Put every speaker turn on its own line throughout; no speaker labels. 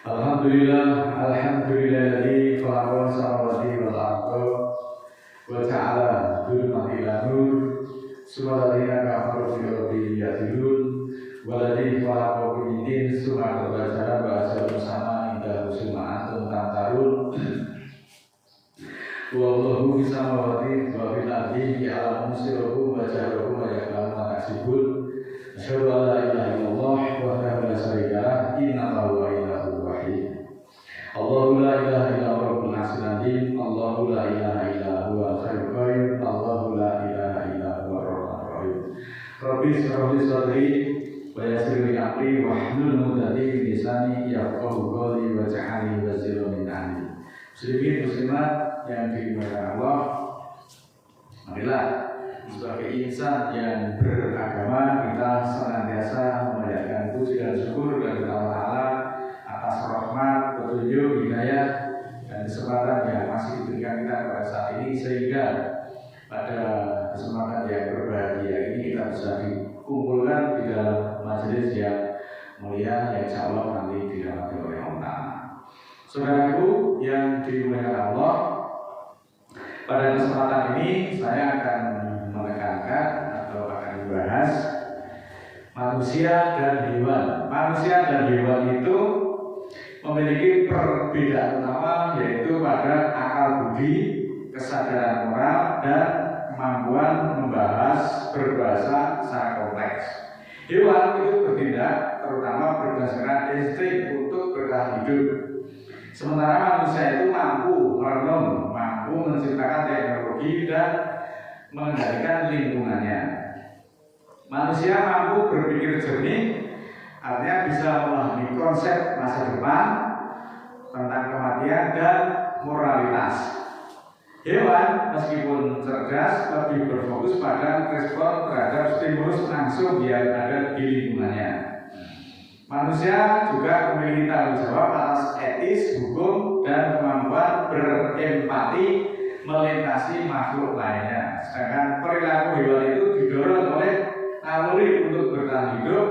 Alhamdulillah, alhamdulilladzi khalaqa samawati wal arda wa ja'ala dhulumati nur sumalladzina kafaru bi rabbihim ya'dilun walladzi khalaqa kullin summa qadara ba'sa sama inda suma'atun tantarun wallahu bisamawati wa bil ardi ya'lamu sirrakum wa jahrakum wa ya'lamu ma taksibun asyhadu an la ilaha illallah wahdahu la syarika lah innallaha Allahu la ilaha illa rabbul azim Allahu la ilaha illa huwa al-hayyul qayyum Allahu la ilaha illa huwa ar-rahmanur rahim Rabbi shrah li sadri wa yassir li amri wahlul 'uqdatam min lisani yafqahu qawli waj'alni waziran min amri. Muslimin muslimat yang dimuliakan Allah, marilah sebagai insan yang beragama kita senantiasa memanjatkan puji dan syukur kepada Allah Ta'ala atas rahmat, petunjuk, hidayah dan kesempatan yang masih diberikan kita pada saat ini, sehingga pada kesempatan yang berbahagia ini kita bisa dikumpulkan di dalam majelis yang mulia yang insya Allah nanti dirahmati oleh Allah. Saudaraku yang dimuliakan Allah, pada kesempatan ini saya akan menekankan atau akan membahas manusia dan hewan. Manusia dan hewan itu memiliki perbedaan utama, yaitu pada akal budi, kesadaran moral, dan kemampuan membahas berbahasa secara kompleks. Hewan itu bertindak terutama berdasarkan insting untuk bertahan hidup, sementara manusia itu mampu merenung, mampu menciptakan teknologi dan mengendalikan lingkungannya. Manusia mampu berpikir jernih, artinya bisa memahami konsep masa depan, tentang kematian dan moralitas. Hewan meskipun cerdas lebih berfokus pada respon terhadap stimulus langsung yang ada di lingkungannya. Manusia juga memiliki tanggung jawab atas etis, hukum, dan kemampuan berempati melintasi makhluk lainnya. Sedangkan perilaku hewan itu didorong oleh naluri untuk bertahan hidup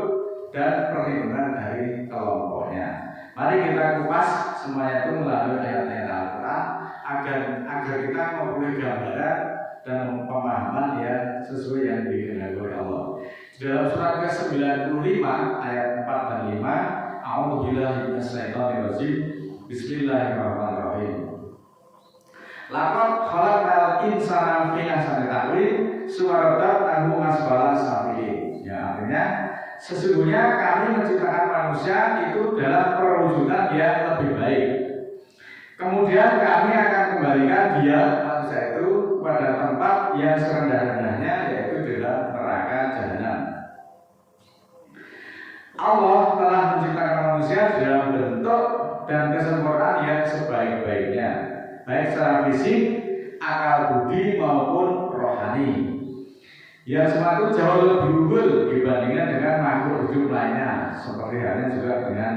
dan perlindungan dari kelompoknya. Mari kita kupas semuanya itu melalui ayat-ayat Al-Quran agar kita mempunyai gambaran dan pemahaman yang sesuai yang dikehendaki oleh Allah. Dalam surat ke-95 ayat 4 dan 5, A'udzubillahi minasyaitonirrajim. Bismillahirrahmanirrahim. Laqad khalaqal insana fi ahsani taqwim suwaradahu asfala safilin. Ya, artinya sesungguhnya kami menciptakan manusia itu dalam perwujudan yang lebih baik. Kemudian kami akan kembalikan dia, manusia itu, pada tempat yang serendah-rendahnya, yaitu dalam neraka jahanam. Allah telah menciptakan manusia dalam bentuk dan kesempurnaan yang sebaik-baiknya, baik secara fisik, akal budi maupun rohani. Yang semua itu jauh lebih unggul dibandingkan dengan makhluk hidup lainnya, seperti halnya juga dengan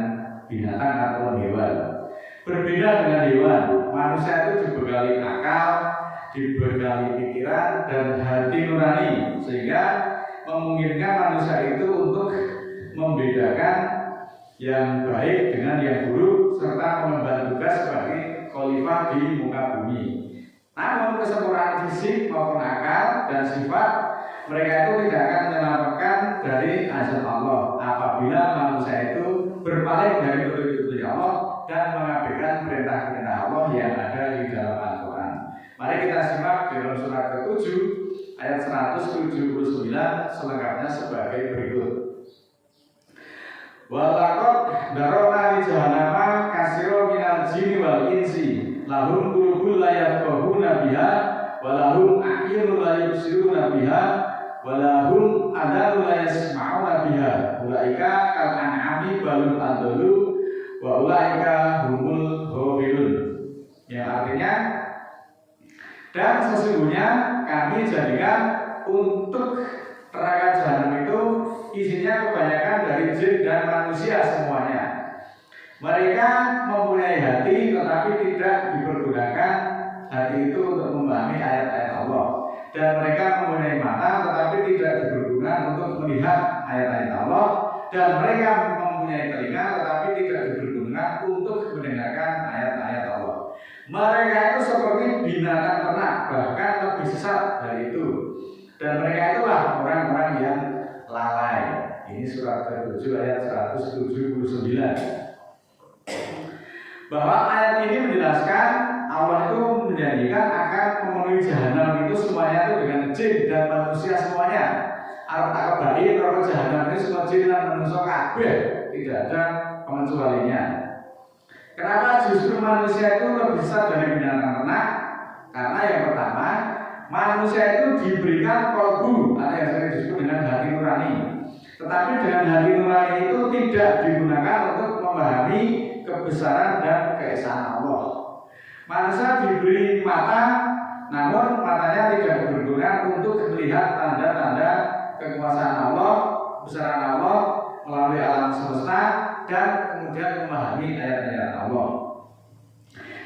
binatang atau hewan. Berbeda dengan hewan, manusia itu dibekali akal, dibekali pikiran dan hati nurani, sehingga memungkinkan manusia itu untuk membedakan yang baik dengan yang buruk, serta mengemban tugas sebagai khalifah di muka bumi. Namun kesempurnaan fisik maupun akal dan sifat mereka itu tidak akan menyelamatkan dari azab Allah apabila manusia itu berpaling dari petunjuk Allah dan mengabaikan perintah-perintah Allah yang ada di dalam Al-Quran. Mari kita simak dalam surat ke-7 ayat 179 selengkapnya sebagai berikut. Walaqad darana li jahannama katsira minal jinni wal insi lahum qulubun la yafqahuna biha wa lahum a'yunun la yubsiruna biha wa lahum adhanun la yasma'una biha ulaika kal an'ami bal adallu wa ulaika humul ghafilun. Yang artinya, dan sesungguhnya kami jadikan untuk neraka jahanam itu isinya kebanyakan dari jin dan manusia semuanya. Mereka mempunyai hati tetapi tidak dipergunakan hati itu untuk memahami ayat-ayat Allah, dan mereka mempunyai mata tetapi tidak diberguna untuk melihat ayat-ayat Allah, dan mereka mempunyai telinga tetapi tidak diberguna untuk Mereka itu seperti binatang ternak, bahkan lebih sesat dari itu. Dan mereka itulah orang-orang yang lalai. Ini surat ke-7 ayat 179. Bahwa ayat ini menjelaskan Allah itu menjanjikan akan memenuhi jahanam itu semuanya itu dengan jin dan manusia semuanya. Arab tak kebalik kalau jahanam ini semua jin dan manusia kabeh, tidak ada pengecualinya. Kenapa justru manusia itu lebih besar dari binatang ternak? Karena yang pertama, manusia itu diberikan kolbu atau yang sering disebut dengan hati nurani. Tetapi dengan hati nurani itu tidak digunakan untuk memahami kebesaran dan keesaan Allah. Manusia diberi mata, namun matanya tidak berguna untuk melihat tanda-tanda kekuasaan Allah, kebesaran Allah melalui alam semesta dan kemudian memahami ayat-ayat Allah.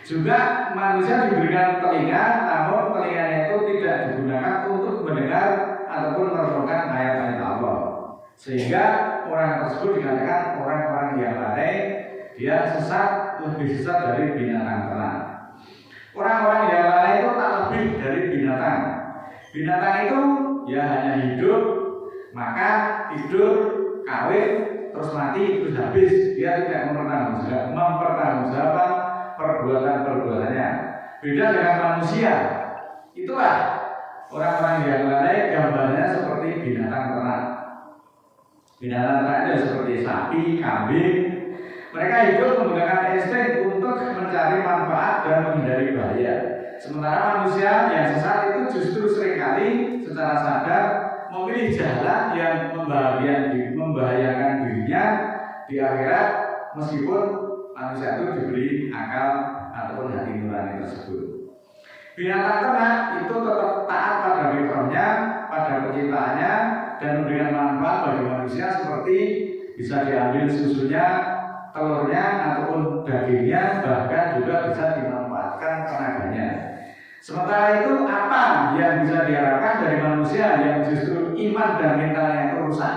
Juga manusia diberikan telinga, namun telinganya itu tidak digunakan untuk mendengar ataupun merenungkan ayat-ayat Allah. Sehingga orang tersebut dikatakan orang-orang yang lalai, dia sesat, lebih sesat dari binatang ternak. Orang-orang yang lalai itu tak lebih dari binatang. Binatang itu ya hanya hidup, makan, tidur, kawin, terus mati, terus habis. Dia tidak mempertanggungjawabkan perbuatan-perbuatannya. Beda dengan manusia. Itulah orang-orang yang lalai, gambarnya seperti binatang ternak. Binatang ternak itu seperti sapi, kambing. Mereka hidup menggunakan insting untuk mencari manfaat dan menghindari bahaya. Sementara manusia yang sesat itu justru seringkali secara sadar memilih jalan yang membahayakan dirinya di akhirat, meskipun manusia itu diberi akal ataupun hati nurani tersebut. Binatang ternak itu tetap taat pada fitrahnya, pada penciptaannya, dan memberikan manfaat bagi manusia seperti bisa diambil susunya, telurnya ataupun dagingnya, bahkan juga bisa dimanfaatkan tenaganya. Sementara itu apa yang bisa diharapkan dari manusia yang justru iman dan mentalnya itu rusak?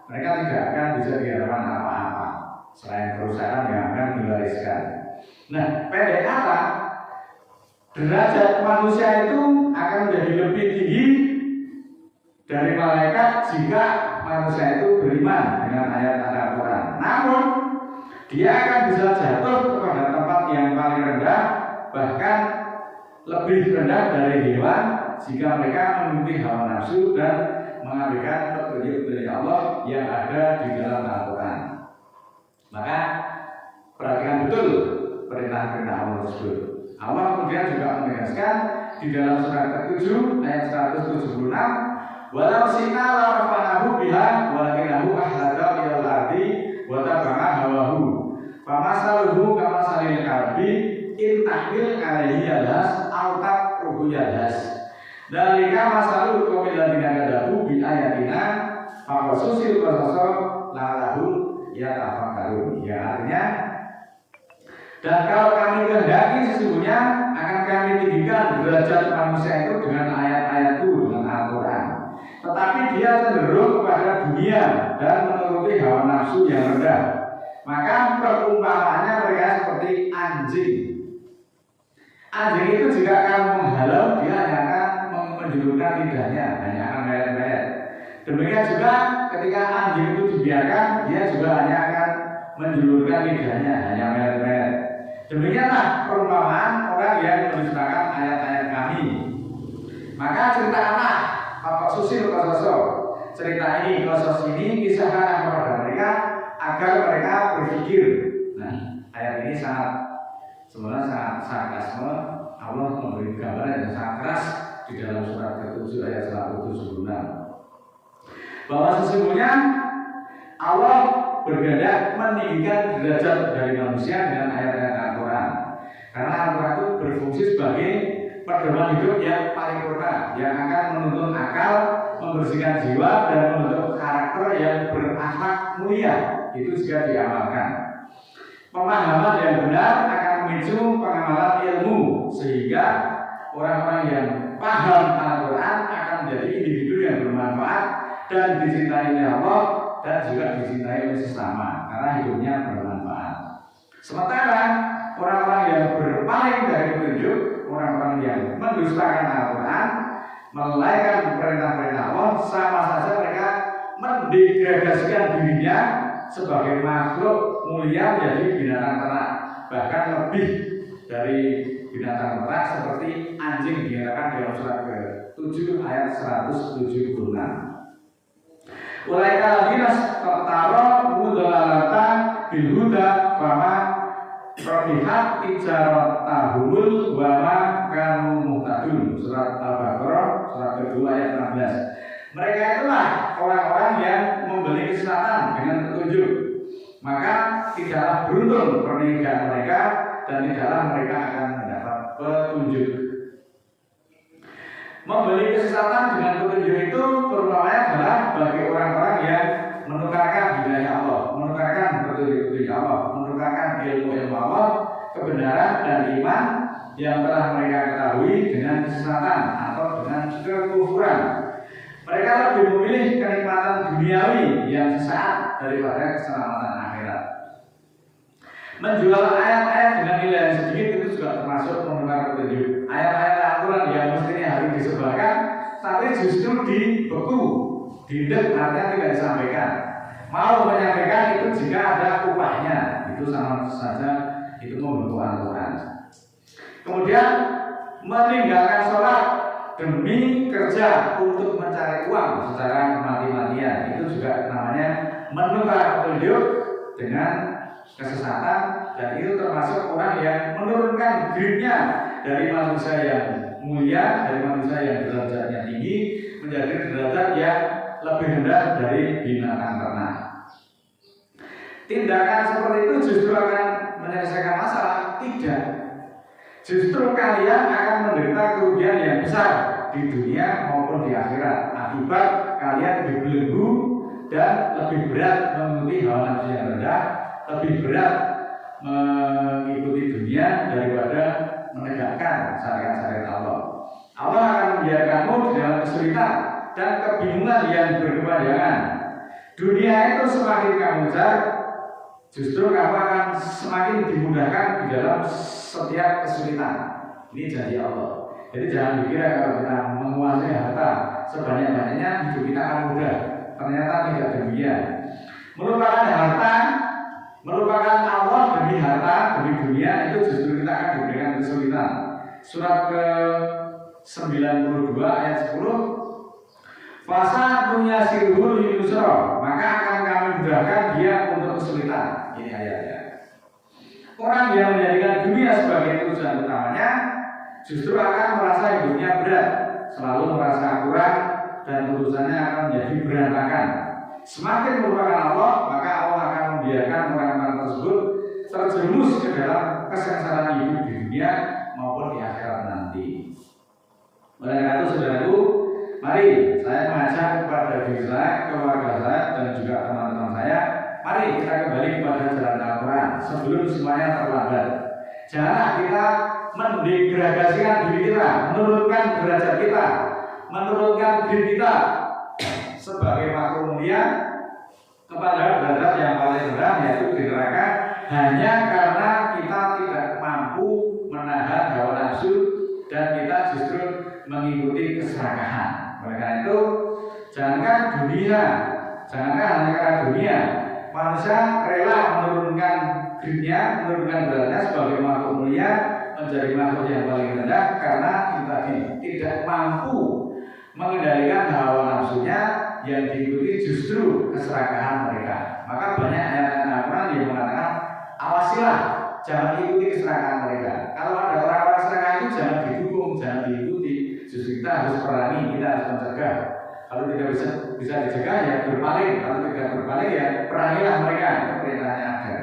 Mereka tidak akan bisa diharapkan apa-apa selain kerusakan yang akan diwariskan. Nah, pendek kata, derajat manusia itu akan menjadi lebih tinggi dari malaikat jika manusia itu beriman dengan ayat-ayat Al-Quran. Namun dia akan bisa jatuh kepada tempat yang paling rendah, bahkan lebih rendah dari hewan jika mereka mengikuti hawa nafsu dan mengabaikan petunjuk dari Allah yang ada di dalam Al-Quran. Maka perhatikan betul perintah-perintah Allah tersebut. Allah kemudian juga menegaskan di dalam surat ke-7 ayat 176, walau sina la rafa'nahu biha walakinahu ahlada ilal ardi wa taba'a hawahu famasaluhu kamasalil kalbi in tahmil alaihi yalhas aw taqruhu yalhas dalika masalul qaumil ladzina kadabu bi ayatina faqasusil qasasa la'allahum yatafakkarun. Ya, artinya, dan kalau kami kehendaki sesungguhnya akan kami tinggikan derajat manusia itu dengan ayat-ayatku, dengan Al-Quran. Tetapi dia cenderung kepada dunia dan menuruti hawa nafsu yang rendah. Maka perumpamaannya mereka seperti anjing. Anjing itu jika akan menghalau, dia hanya akan menjulurkan lidahnya, hanya akan melet-melet. Demikian juga ketika anjing itu dibiarkan, dia juga hanya akan menjulurkan lidahnya, hanya melet-melet. Demikianlah perumpamaan orang yang mendustakan ayat-ayat kami. Maka ceritakanlah Bapak Susil Kososo, cerita ini, Kosos ini kisahkan kepada mereka agar mereka berpikir. Nah, ayat ini sebenarnya sangat sarkasme. Allah memberi gambaran yang sangat keras di dalam surat ke-7 ayat 176, bahwa sesungguhnya Allah berkehendak meninggikan derajat dari manusia dengan ayat-ayat Al-Quran. Karena Al-Quran itu berfungsi sebagai pedoman hidup yang paripurna, yang akan menuntun akal, membersihkan jiwa, dan membentuk karakter yang berakhlak mulia. Itu jika diamalkan. Pemahaman yang benar akan memicu pengamalan ilmu, sehingga orang-orang yang paham Al-Quran akan menjadi individu yang bermanfaat dan dicintai oleh Allah dan juga dicintai oleh sesama karena hidupnya bermanfaat. Sementara orang-orang yang berpaling dari petunjuk, orang-orang yang mendustakan Al-Quran, melalaikan perintah-perintah Allah, sama saja mereka mendegradasikan dirinya sebagai makhluk mulia menjadi binatang ternak, bahkan lebih dari binatang ternak seperti anjing dikatakan dalam surat ke-7 ayat 176. Ulaika ladina tara mudhalalata bil huda fama rabihat tijaratahumul wa ma kanu muhtadun. Surat Al-Baqarah surat kedua ayat 16. Mereka itulah orang-orang yang membeli kesesatan dengan petunjuk, maka tidaklah beruntung pernikahan mereka dan tidaklah mereka akan mendapat petunjuk. Membeli kesesatan dengan petunjuk itu perumpamannya adalah bagi orang-orang yang menukarkan hidayah Allah, menukarkan petunjuk Allah, menukarkan ilmu Allah, kebenaran dan iman yang telah mereka ketahui dengan kesesatan atau dengan kekufuran. Mereka lebih memilih kenikmatan duniawi yang sesaat daripada keselamatan akhirat. Menjual ayat-ayat dengan nilai yang sedikit itu juga termasuk menukar petunjuk. Ayat-ayat Al-Quran yang mestinya harus disebarkan, tapi justru dibeku, didek, artinya tidak disampaikan. Mau menyampaikan itu jika ada upahnya, itu sama saja itu membeku Al-Quran. Kemudian meninggalkan sholat demi kerja untuk mencari uang secara mati-matian, itu juga namanya menukar petunjuk dengan kesesatan, dan itu termasuk orang yang menurunkan grade-nya dari manusia yang mulia, dari manusia yang derajatnya tinggi menjadi derajat yang lebih rendah dari binatang ternak. Tindakan seperti itu justru akan menyelesaikan masalah? Tidak. Justru kalian akan menderita kerugian yang besar di dunia maupun di akhirat akibat kalian dibelenggu dan lebih berat mengikuti hawa nafsu yang rendah, lebih berat mengikuti dunia daripada menegakkan syariat-syariat Allah. Allah akan membiarkanmu di dalam kesulitan dan kebingungan yang berkepanjangan. Dunia itu semakin kamu cari, justru kamu akan semakin dimudahkan di dalam setiap kesulitan. Ini janji Allah. Jadi jangan dikira kalau kita menguasai harta sebanyak-banyaknya hidup kita akan mudah. Ternyata tidak demikian. Melupakan harta, melupakan Allah demi harta, demi dunia, itu justru kita akan diberikan kesulitan. Surat ke-92 ayat 10. Fasa punya sirhul yusra, maka akan kami mudahkan dia untuk kesulitan. Ini ayatnya. Orang yang menjadikan dunia sebagai tujuan utamanya justru akan merasa hidupnya berat, selalu merasa kurang, dan urusannya akan menjadi berantakan. Semakin melupakan Allah, maka Allah akan membiarkan orang-orang tersebut terjerumus ke dalam kesengsaraan hidup di dunia maupun di akhirat nanti. Oleh karena itu, saudaraku, mari saya mengajak kepada diri saya, keluarga saya, dan juga teman-teman saya, mari kita kembali kepada jalan Al-Quran sebelum semuanya terlambat. Janganlah kita mendegradasikan diri kita, menurunkan derajat kita, menurunkan diri kita sebagai makhluk mulia kepada derajat yang paling rendah, yaitu di neraka, hanya karena kita tidak mampu menahan hawa nafsu dan kita justru mengikuti keserakahan. Oleh karena itu, jangankan dunia, jangankan hanya karena dunia, manusia rela menurunkan dirinya, menurunkan derajatnya sebagai makhluk mulia menjadi makhluk yang paling rendah karena kita tadi tidak mampu mengendalikan hawa nafsunya yang diikuti justru keserakahan mereka. Maka banyak ayat-ayat Al-Quran yang mengatakan awasilah, jangan ikuti keserakahan mereka. Kalau ada orang-orang serakah itu jangan didukung, jangan diikuti. Justru kita harus perangi, kita harus mencegah. Kalau tidak bisa dicegah ya berpaling, kalau tidak berpaling ya perangilah mereka. Itu perintahnya ada.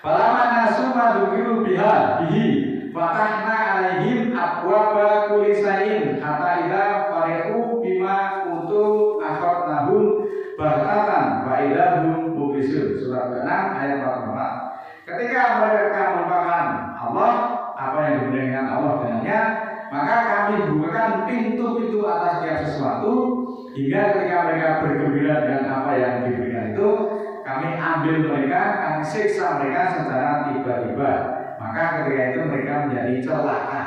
Falaman nasuma dzukiru bihi fatahna alaihim abwaba kulli shay'in hatta idza fariqu bima utu akhadnahum baghtatan wa idahum mublisun. Surat ke-6 ayat 44. Ketika mereka melupakan Allah, apa yang diberikan dengan Allah dengannya, maka kami bukakan pintu-pintu atas setiap sesuatu hingga ketika mereka bergembira dengan apa yang diberikan itu, kami ambil mereka, kami siksa mereka secara tiba-tiba. Maka ketika itu mereka menjadi celaka.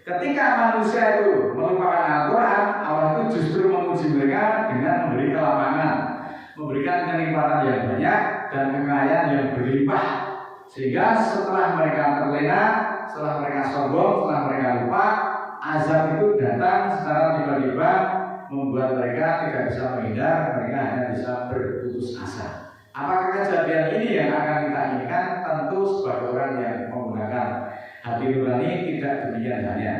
Ketika manusia itu melupakan Al-Quran, Allah itu justru menguji mereka dengan memberi kelapangan, memberikan kenikmatan yang banyak dan kekayaan yang berlimpah. Sehingga setelah mereka terlena, setelah mereka sombong, setelah mereka lupa, azab itu datang secara tiba-tiba, membuat mereka tidak bisa menghindar, mereka hanya bisa berputus asa. Apakah kejadian ini yang akan kita inginkan? Tentu sebagai orang yang menggunakan hati nurani tidak demikian hanya.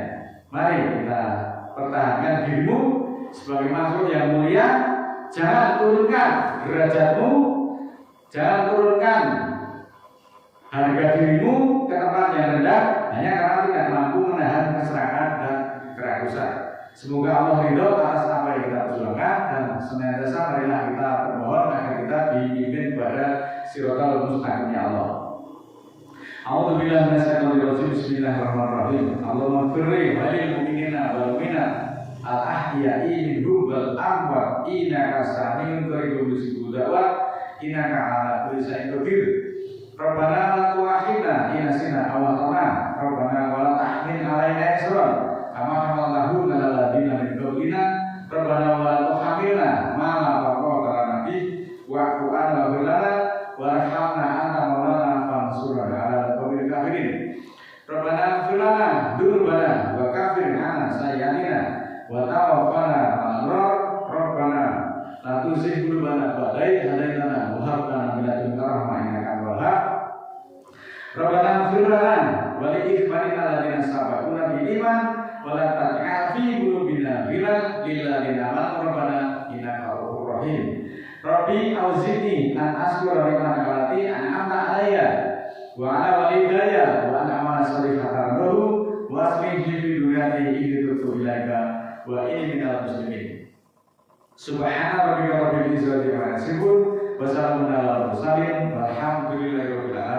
Mari kita pertahankan dirimu sebagai makhluk yang mulia. Jangan turunkan derajatmu, jangan turunkan harga dirimu ke tempat yang rendah hanya karena tidak mampu menahan keserakahan dan kerakusan. Semoga Allah ridho atas apa yang kita perjuangkan dan senantiasa marilah kita bermohon agar kita dipimpin kepada siratal mustaqimnya Allah. A'udzubillahi minasyaitonir rajim. Bismillahirrahmanirrahim. Allahumma firri walil mu'minina wal mu'minat al-ahya'i minhum wal amwat innaka sami'un qaribun mujibud da'wat innaka 'ala kulli syai'in qadir. Rabbana la tu'akhidna in nasina aw akhtana. Rabbana wa la tahmil 'alaina isran kama hamaltahu 'alal ladzina min qablina. Rabbana wa la tuhammilna ma la taqata lana bihi wa'fu 'anna waghfir lana warhamna anta maulana fansurna 'alal qawmil kafirin. Rabbana ighfir lana dzunubana wa kaffir 'anna sayyi'atina wa tawaffana ma'al Rabbana la tuzigh qulubana ba'da idh hadaytana wa hab lana min ladunka rahmah innaka antal wahhab. Rabbana ighfir lana wa li ikhwanina alladziina sabaquna bil iman wa la taj'al fi qulubina ghillan lil ladziina amanu rabbana innaka ghafurur rahim. Rabbi auzi'ni an ashkura ni'mataka allati an'amta 'alayya wa 'ala walidayya wa an a'mala shalihatan tardahu wa aslih li fi dunyati inni tubtu ilaika wa inni minal muslimin. Subhana rabbika rabbil izzati amma yasifun wa salamun alal mursalin walhamdulillahi rabbil alamin.